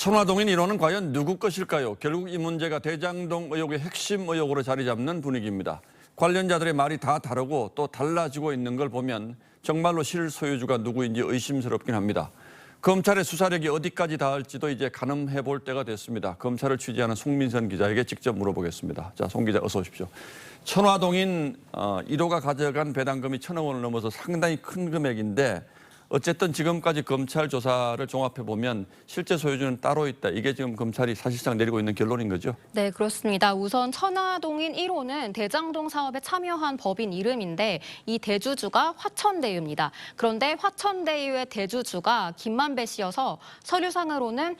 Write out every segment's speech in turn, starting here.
천화동인 1호는 과연 누구 것일까요? 결국 이 문제가 대장동 의혹의 핵심 의혹으로 자리 잡는 분위기입니다. 관련자들의 말이 다 다르고 또 달라지고 있는 걸 보면 정말로 실소유주가 누구인지 의심스럽긴 합니다. 검찰의 수사력이 어디까지 닿을지도 이제 가늠해 볼 때가 됐습니다. 검찰을 취재하는 송민선 기자에게 직접 물어보겠습니다. 자, 송 기자 어서 오십시오. 천화동인 1호가 가져간 배당금이 1,000억 원을 넘어서 상당히 큰 금액인데 어쨌든 지금까지 검찰 조사를 종합해 보면 실제 소유주는 따로 있다. 이게 지금 검찰이 사실상 내리고 있는 결론인 거죠? 네, 그렇습니다. 우선 천화동인 1호는 대장동 사업에 참여한 법인 이름인데 이 대주주가 화천대유입니다. 그런데 화천대유의 대주주가 김만배 씨여서 서류상으로는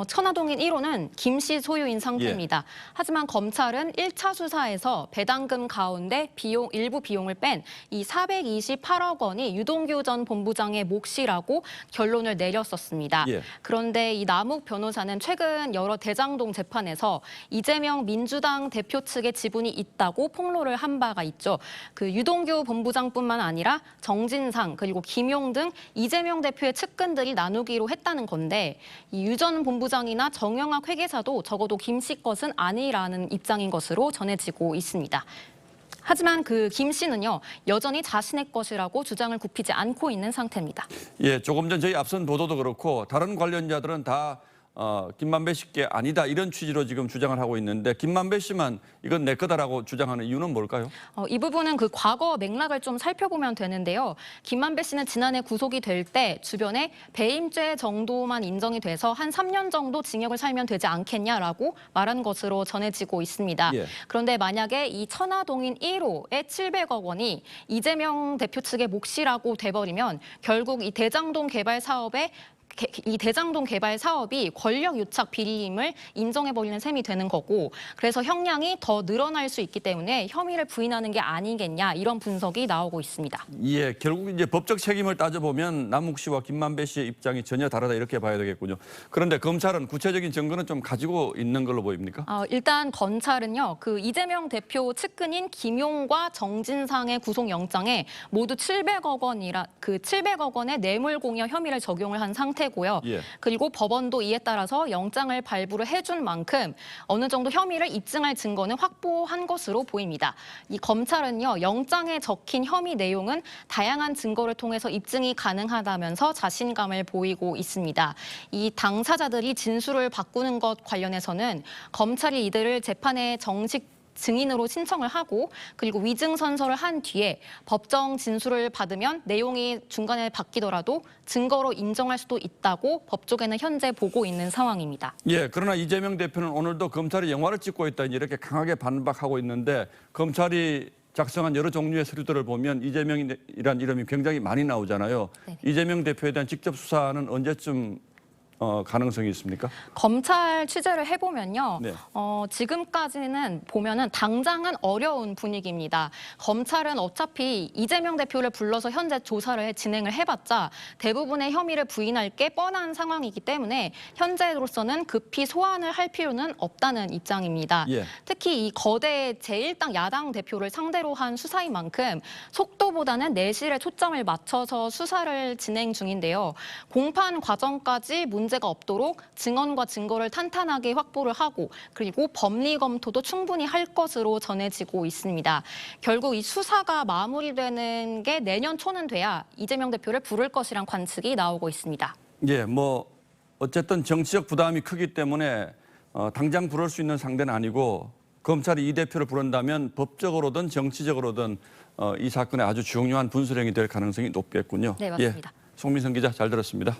천화동인 1호는 김 씨 소유인 상태입니다. 하지만 검찰은 1차 수사에서 배당금 가운데 일부 비용을 뺀 이 428억 원이 유동규 전 본부장의 몫이라고 결론을 내렸었습니다. 그런데 이 남욱 변호사는 최근 여러 대장동 재판에서 이재명 민주당 대표 측의 지분이 있다고 폭로를 한 바가 있죠. 그 유동규 본부장뿐만 아니라 정진상 그리고 김용 등 이재명 대표의 측근들이 나누기로 했다는 건데 이 유 전 본부장이나 정영학 회계사도 적어도 김 씨 것은 아니라는 입장인 것으로 전해지고 있습니다. 하지만 그 김 씨는요 여전히 자신의 것이라고 주장을 굽히지 않고 있는 상태입니다. 예, 조금 전 저희 앞선 보도도 그렇고 다른 관련자들은 다 김만배 씨께 아니다 이런 취지로 지금 주장을 하고 있는데 김만배 씨만 이건 내 거다라고 주장하는 이유는 뭘까요? 이 부분은 그 과거 맥락을 좀 살펴보면 되는데요. 김만배 씨는 지난해 구속이 될 때 주변에 배임죄 정도만 인정이 돼서 한 3년 정도 징역을 살면 되지 않겠냐라고 말한 것으로 전해지고 있습니다. 그런데 만약에 이 천화동인 1호의 700억 원이 이재명 대표 측의 몫이라고 돼버리면 결국 이 대장동 개발 사업이 권력 유착 비리임을 인정해버리는 셈이 되는 거고 그래서 형량이 더 늘어날 수 있기 때문에 혐의를 부인하는 게 아니겠냐 이런 분석이 나오고 있습니다. 예, 결국 이제 법적 책임을 따져보면 남욱 씨와 김만배 씨의 입장이 전혀 다르다 이렇게 봐야 되겠군요. 그런데 검찰은 구체적인 증거는 좀 가지고 있는 걸로 보입니까? 일단 검찰은요. 그 이재명 대표 측근인 김용과 정진상의 구속영장에 모두 700억 원의 뇌물공여 혐의를 적용을 한 상태고요. 그리고 법원도 이에 따라서 영장을 발부를 해준 만큼 어느 정도 혐의를 입증할 증거는 확보한 것으로 보입니다. 이 검찰은요. 영장에 적힌 혐의 내용은 다양한 증거를 통해서 입증이 가능하다면서 자신감을 보이고 있습니다. 이 당사자들이 진술을 바꾸는 것 관련해서는 검찰이 이들을 재판에 정식 증인으로 신청을 하고 그리고 위증선서를 한 뒤에 법정 진술을 받으면 내용이 중간에 바뀌더라도 증거로 인정할 수도 있다고 법조계는 현재 보고 있는 상황입니다. 예, 그러나 이재명 대표는 오늘도 검찰이 영화를 찍고 있다 이렇게 강하게 반박하고 있는데 검찰이 작성한 여러 종류의 서류들을 보면 이재명이라는 이름이 굉장히 많이 나오잖아요. 네네. 이재명 대표에 대한 직접 수사는 언제쯤 가능성이 있습니까? 검찰 취재를 해보면요. 지금까지는 보면은 당장은 어려운 분위기입니다. 검찰은 어차피 이재명 대표를 불러서 현재 조사를 진행을 해봤자 대부분의 혐의를 부인할 게 뻔한 상황이기 때문에 현재로서는 급히 소환을 할 필요는 없다는 입장입니다. 특히 이 거대 제1당 야당 대표를 상대로 한 수사인 만큼 속도보다는 내실에 초점을 맞춰서 수사를 진행 중인데요. 공판 과정까지 문제가 없도록 증언과 증거를 탄탄하게 확보를 하고 그리고 법리 검토도 충분히 할 것으로 전해지고 있습니다. 결국 이 수사가 마무리되는 게 내년 초는 돼야 이재명 대표를 부를 것이란 관측이 나오고 있습니다. 예, 어쨌든 정치적 부담이 크기 때문에 당장 부를 수 있는 상대는 아니고 검찰이 이 대표를 부른다면 법적으로든 정치적으로든 이 사건의 아주 중요한 분수령이 될 가능성이 높겠군요. 네, 맞습니다. 송민선 기자 잘 들었습니다.